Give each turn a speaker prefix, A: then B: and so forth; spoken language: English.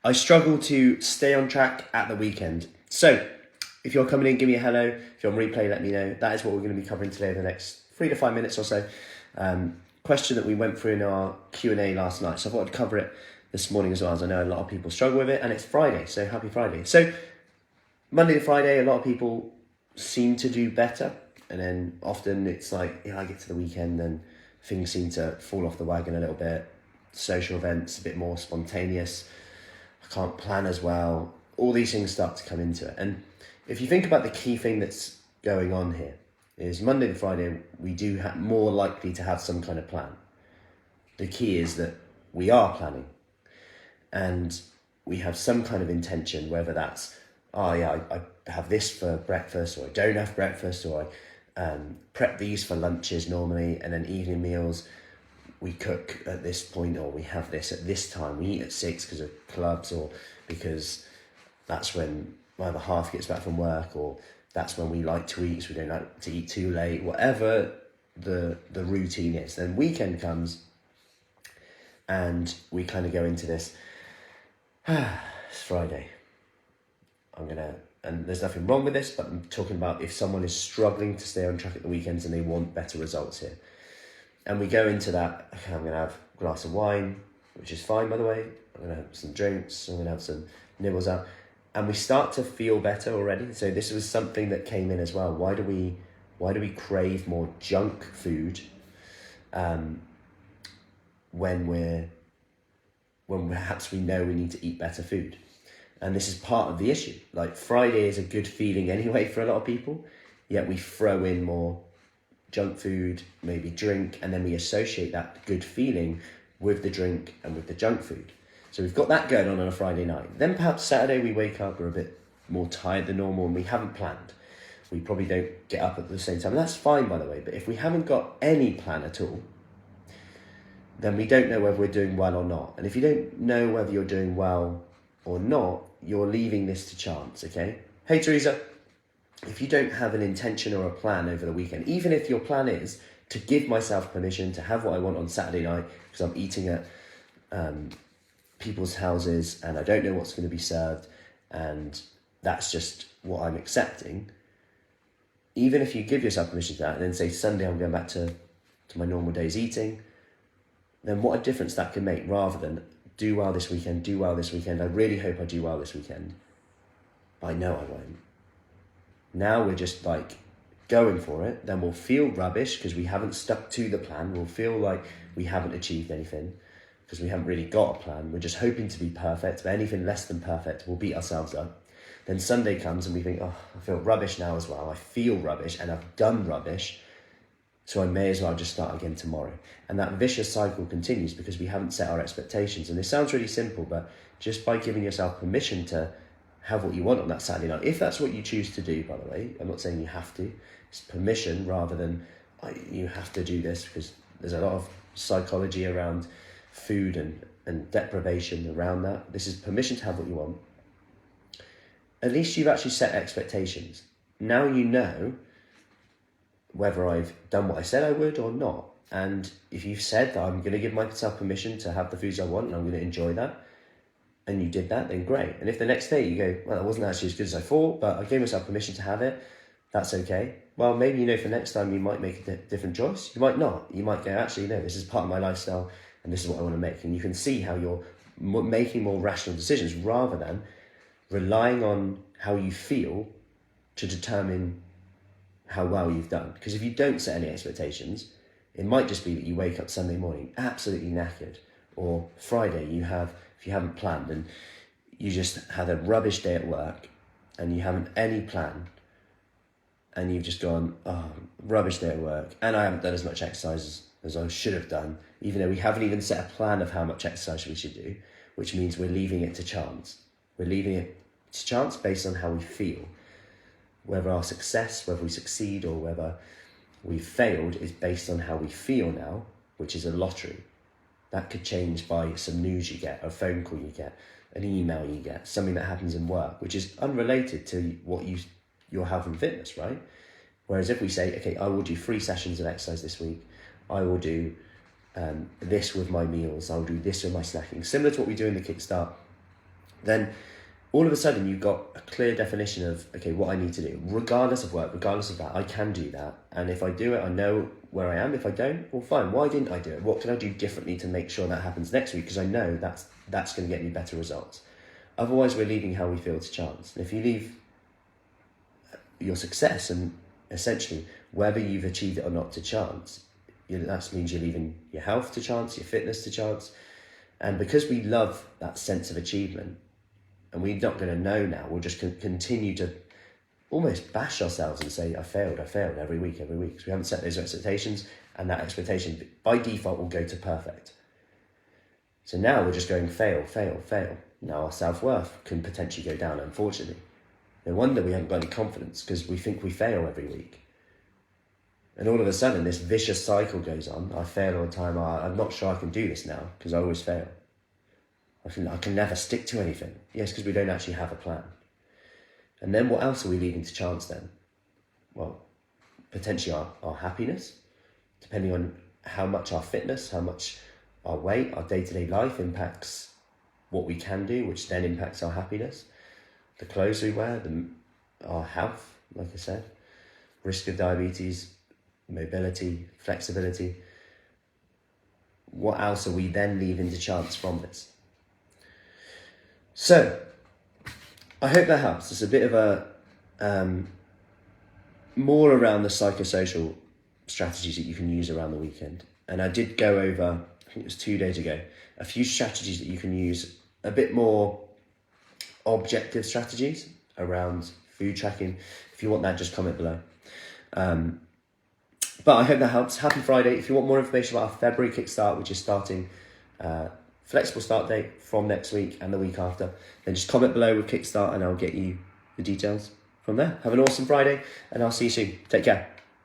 A: I struggle to stay on track at the weekend. So if you're coming in, give me a hello. If you're on replay, let me know. That is what we're going to be covering today in the next 3 to 5 minutes or so. Question that we went through in our Q&A last night. So I thought I'd cover it this morning as well, as I know a lot of people struggle with it, and it's Friday, so happy Friday. So Monday to Friday, a lot of people seem to do better, and then often it's like, I get to the weekend and things seem to fall off the wagon a little bit. Social events, a bit more spontaneous. I can't plan as well. All these things start to come into it. And if you think about the key thing that's going on here, is Monday to Friday, we do have more likely to have some kind of plan. The key is that we are planning and we have some kind of intention, whether that's, I have this for breakfast, or I don't have breakfast, or I prep these for lunches normally, and then evening meals, we cook at this point, or we have this at this time. We eat at 6 because of clubs, or because that's when my other half gets back from work, or that's when we like to eat, so we don't like to eat too late. Whatever the routine is, then weekend comes and we kind of go into this, it's Friday. And there's nothing wrong with this, but I'm talking about if someone is struggling to stay on track at the weekends and they want better results here. And we go into that, okay, I'm going to have a glass of wine, which is fine, by the way. I'm going to have some drinks, I'm going to have some nibbles out. And we start to feel better already. So this was something that came in as well. Why do we crave more junk food when perhaps we know we need to eat better food? And this is part of the issue. Like, Friday is a good feeling anyway for a lot of people, yet we throw in more junk food, maybe drink, and then we associate that good feeling with the drink and with the junk food. So we've got that going on a Friday night. Then perhaps Saturday we wake up, we're a bit more tired than normal and we haven't planned. We probably don't get up at the same time. And that's fine, by the way. But if we haven't got any plan at all, then we don't know whether we're doing well or not. And if you don't know whether you're doing well or not, you're leaving this to chance, okay? Hey, Teresa, if you don't have an intention or a plan over the weekend, even if your plan is to give myself permission to have what I want on Saturday night because I'm eating at people's houses and I don't know what's going to be served and that's just what I'm accepting, even if you give yourself permission to that and then say Sunday I'm going back to my normal day's eating, then what a difference that can make, rather than do well this weekend, I really hope I do well this weekend. I know I won't. Now we're just like going for it, then we'll feel rubbish because we haven't stuck to the plan. We'll feel like we haven't achieved anything because we haven't really got a plan. We're just hoping to be perfect, but anything less than perfect, we'll beat ourselves up. Then Sunday comes and we think, I feel rubbish now as well. I feel rubbish and I've done rubbish, so I may as well just start again tomorrow. And that vicious cycle continues because we haven't set our expectations. And it sounds really simple, but just by giving yourself permission to have what you want on that Saturday night, if that's what you choose to do, by the way, I'm not saying you have to, it's permission rather than you have to do this, because there's a lot of psychology around food and deprivation around that. This is permission to have what you want. At least you've actually set expectations. Now you know whether I've done what I said I would or not. And if you've said that I'm going to give myself permission to have the foods I want and I'm going to enjoy that, and you did that, then great. And if the next day you go, well, it wasn't actually as good as I thought, but I gave myself permission to have it, that's okay. Well, maybe, for next time you might make a different choice. You might not. You might go, actually, no, this is part of my lifestyle and this is what I want to make. And you can see how you're making more rational decisions rather than relying on how you feel to determine how well you've done. Because if you don't set any expectations, it might just be that you wake up Sunday morning absolutely knackered, or Friday if you haven't planned and you just had a rubbish day at work and you haven't any plan and you've just gone, rubbish day at work and I haven't done as much exercise as I should have done, even though we haven't even set a plan of how much exercise we should do, which means we're leaving it to chance. We're leaving it to chance based on how we feel. Whether our success, whether we succeed or whether we've failed is based on how we feel now, which is a lottery. That could change by some news you get, a phone call you get, an email you get, something that happens in work, which is unrelated to what your health and fitness, right? Whereas if we say, okay, I will do 3 sessions of exercise this week, I will do this with my meals, I'll do this with my snacking, similar to what we do in the Kickstart then all of a sudden you've got a clear definition of, okay, what I need to do. Regardless of work, regardless of that, I can do that. And if I do it, I know where I am. If I don't, well, fine. Why didn't I do it? What can I do differently to make sure that happens next week? Because I know that's going to get me better results. Otherwise, we're leaving how we feel to chance. And if you leave your success and essentially whether you've achieved it or not to chance, that means you're leaving your health to chance, your fitness to chance. And because we love that sense of achievement, and we're not going to know now, we'll just continue to almost bash ourselves and say, I failed every week, because we haven't set those expectations, and that expectation by default will go to perfect. So now we're just going fail. Now our self-worth can potentially go down, unfortunately. No wonder we haven't got any confidence, because we think we fail every week. And all of a sudden, this vicious cycle goes on. I fail all the time. I'm not sure I can do this now, because I always fail. I can never stick to anything. Yes, because we don't actually have a plan. And then what else are we leaving to chance then? Well, potentially our happiness, depending on how much our fitness, how much our weight, our day-to-day life impacts what we can do, which then impacts our happiness. The clothes we wear, our health, like I said, risk of diabetes, mobility, flexibility. What else are we then leaving to chance from this? So, I hope that helps. It's a bit of a more around the psychosocial strategies that you can use around the weekend. And I did go over, I think it was 2 days ago, a few strategies that you can use, a bit more objective strategies around food tracking. If you want that, just comment below. But I hope that helps. Happy Friday. If you want more information about our February Kickstart, which is starting flexible start date from next week and the week after, then just comment below with Kickstart and I'll get you the details from there. Have an awesome Friday and I'll see you soon. Take care.